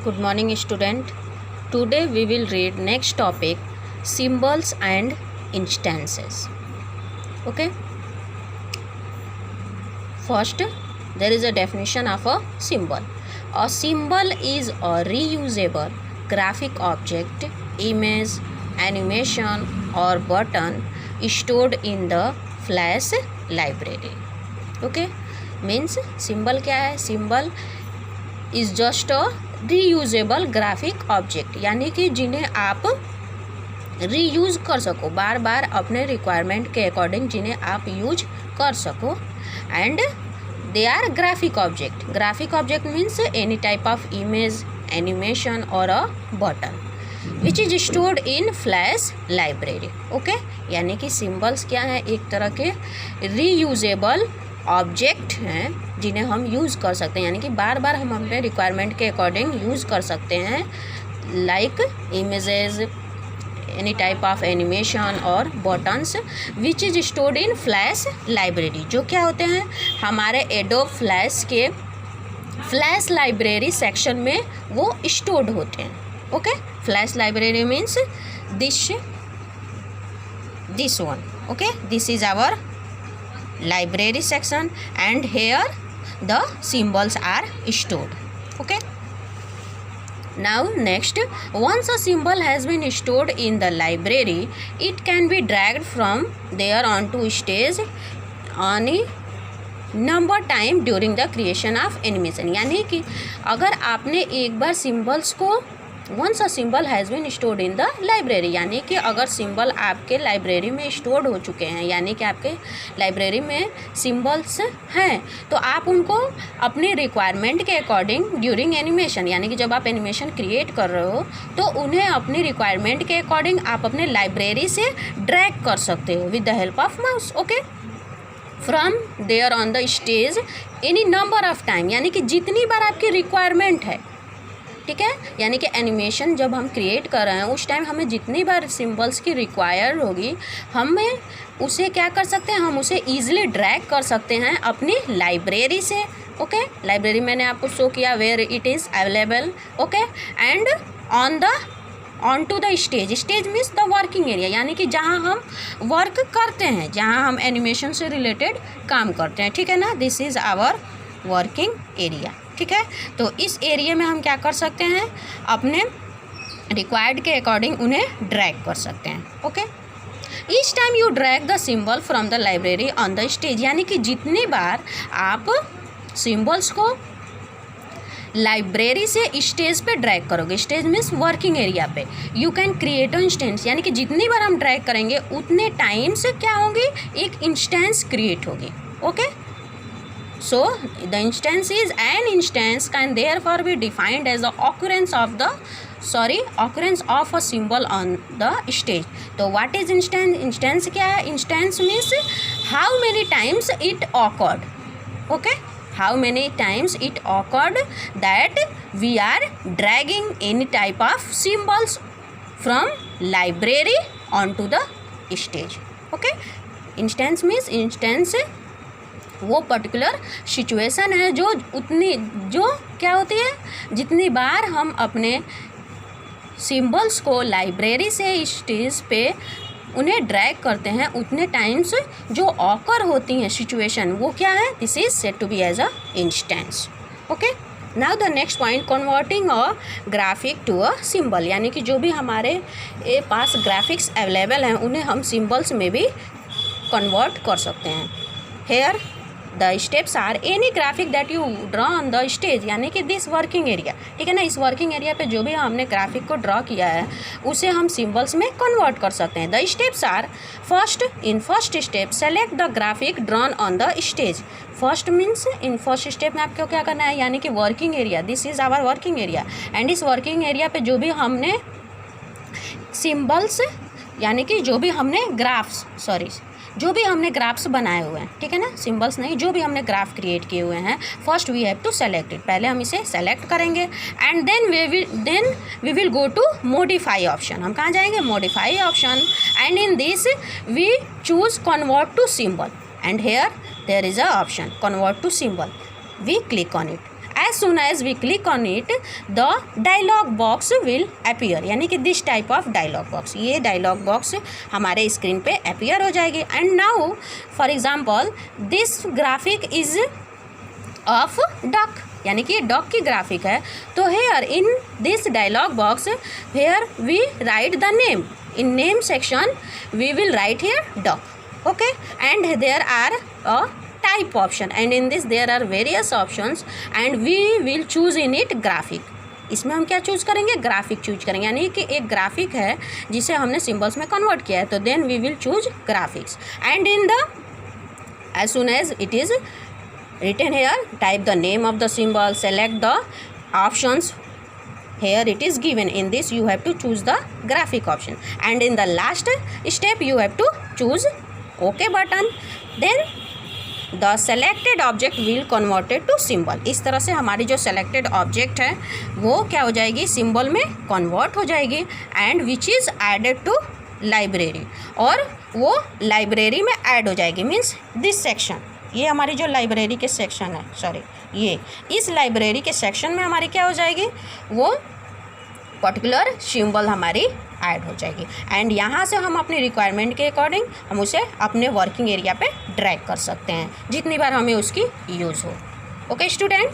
Good morning, student. Today we will read next topic, symbols and instances. Okay. First, there is a definition of a symbol. A symbol is a reusable graphic object, image, animation or button stored in the Flash library. Okay. Means symbol क्या है? Symbol is just a reusable graphic object, यानी कि जिन्हें आप reuse कर सको, बार बार अपने requirement के अकॉर्डिंग जिन्हें आप यूज कर सको. And they are graphic object. Graphic object means any type of image, animation और a button which is stored in Flash library. Okay, यानी कि सिम्बल्स क्या हैं? एक तरह के रीयूजेबल ऑब्जेक्ट हैं जिन्हें हम यूज़ कर सकते हैं, यानी कि बार बार हम अपने रिक्वायरमेंट के अकॉर्डिंग यूज़ कर सकते हैं. Like images, any type of animation और buttons which is stored in Flash library. जो क्या होते हैं? हमारे एडोब फ्लैश के फ्लैश लाइब्रेरी सेक्शन में वो स्टोर्ड होते हैं. Okay, Flash library means this one. Okay, this is our library section and here the symbols are stored. Okay, now next, once a symbol has been stored in the library, it can be dragged from there onto stage on a number time during the creation of animation. यानी कि अगर आपने एक बार symbols को once a symbol has been stored in the library, यानी कि अगर सिम्बल आपके लाइब्रेरी में स्टोर्ड हो चुके हैं, यानी कि आपके लाइब्रेरी में सिम्बल्स हैं, तो आप उनको अपने रिक्वायरमेंट के अकॉर्डिंग ड्यूरिंग एनिमेशन, यानी कि जब आप एनिमेशन क्रिएट कर रहे हो तो उन्हें अपनी रिक्वायरमेंट के अकॉर्डिंग आप अपने लाइब्रेरी से ड्रैग कर सकते हो with the help of mouse. Okay, from there on the stage any number of time, यानी कि जितनी बार आपकी रिक्वायरमेंट है. ठीक है, यानी कि एनिमेशन जब हम क्रिएट कर रहे हैं उस टाइम हमें जितनी बार सिम्बल्स की रिक्वायर होगी, हमें उसे क्या कर सकते हैं? हम उसे ईजिली ड्रैग कर सकते हैं अपनी लाइब्रेरी से. ओके, लाइब्रेरी मैंने आपको शो किया where it is available. Okay, and on to the stage. Stage means the working area, यानी कि जहाँ हम वर्क करते हैं, जहाँ हम एनिमेशन से रिलेटेड काम करते हैं. ठीक है ना, this is our working area. ठीक है, तो इस एरिया में हम क्या कर सकते हैं? अपने रिक्वायर्ड के अकॉर्डिंग उन्हें ड्रैग कर सकते हैं. Okay, each time you drag the symbol from the library on the stage, यानी कि जितनी बार आप सिम्बल्स को लाइब्रेरी से स्टेज पे ड्रैग करोगे, स्टेज मीन्स वर्किंग एरिया पे, you can create a instance, यानी कि जितनी बार हम ड्रैग करेंगे उतने टाइम से क्या होगी? एक इंस्टेंस क्रिएट होगी. Okay, so the instance is an instance can therefore be defined as the occurrence of a symbol on the stage. तो what is instance? Instance क्या है? Instance means how many times it occurred. Okay, how many times it occurred that we are dragging any type of symbols from library onto the stage. Okay, instance means instance वो particular situation है जो क्या होती है? जितनी बार हम अपने symbols को लाइब्रेरी से स्टेज पे उन्हें ड्रैग करते हैं उतने टाइम्स जो ऑकर होती हैं सिचुएशन, वो क्या है? This is said to be as a instance. Okay, now the next point, converting a graphic to a symbol, यानी कि जो भी हमारे पास ग्राफिक्स अवेलेबल हैं उन्हें हम सिम्बल्स में भी कन्वर्ट कर सकते हैं. Here the steps are any graphic that you draw on the stage, यानी कि दिस वर्किंग एरिया. ठीक है ना, इस वर्किंग एरिया पे जो भी हमने ग्राफिक को ड्रॉ किया है उसे हम सिम्बल्स में कन्वर्ट कर सकते हैं. The steps are first, in first step select the graphic drawn on the stage. First means in first step में आपको क्या करना है? यानी कि working area, this is our working area, and इस वर्किंग एरिया पे जो भी हमने सिम्बल्स, यानी कि जो भी हमने जो भी हमने ग्राफ्स बनाए हुए हैं, ठीक है ना, सिंबल्स नहीं, जो भी हमने ग्राफ क्रिएट किए हुए हैं, first we have to select it. पहले हम इसे सेलेक्ट करेंगे and then we will go to modify option. हम कहाँ जाएंगे? Modify option, and in this we choose convert to symbol, and here there is a option convert to symbol. We click on it. As soon as we click on it the dialog box will appear, यानी कि this type of dialog box, ये dialogue box हमारे screen पे appear हो जाएगी। And now for example this graphic is of duck, यानी कि dog की ग्राफिक है। तो here in this dialog box here we write the name, in name section we will write here dog, okay, and there are a type option and in this there are various options and we will choose in it graphic। इसमें हम क्या choose करेंगे, graphic choose करेंगे, यानी कि एक graphic है जिसे हमने सिम्बल्स में कन्वर्ट किया है, तो then we will choose graphics. And in the as soon as it is written here, type the name of the symbol, select the options, here it is given, in this you have to choose the graphic option and in the last step you have to choose OK button, then the selected object will converted to symbol। इस तरह से हमारी जो selected object है वो क्या हो जाएगी, symbol में convert हो जाएगी and which is added to library, और वो library में add हो जाएगी, means this section, ये हमारी जो लाइब्रेरी के सेक्शन है, सॉरी ये इस लाइब्रेरी के सेक्शन में हमारी क्या हो जाएगी, वो पर्टिकुलर सिंबल हमारी ऐड हो जाएगी एंड यहाँ से हम अपनी रिक्वायरमेंट के अकॉर्डिंग हम उसे अपने वर्किंग एरिया पे ड्रैग कर सकते हैं जितनी बार हमें उसकी यूज़ हो। Okay student.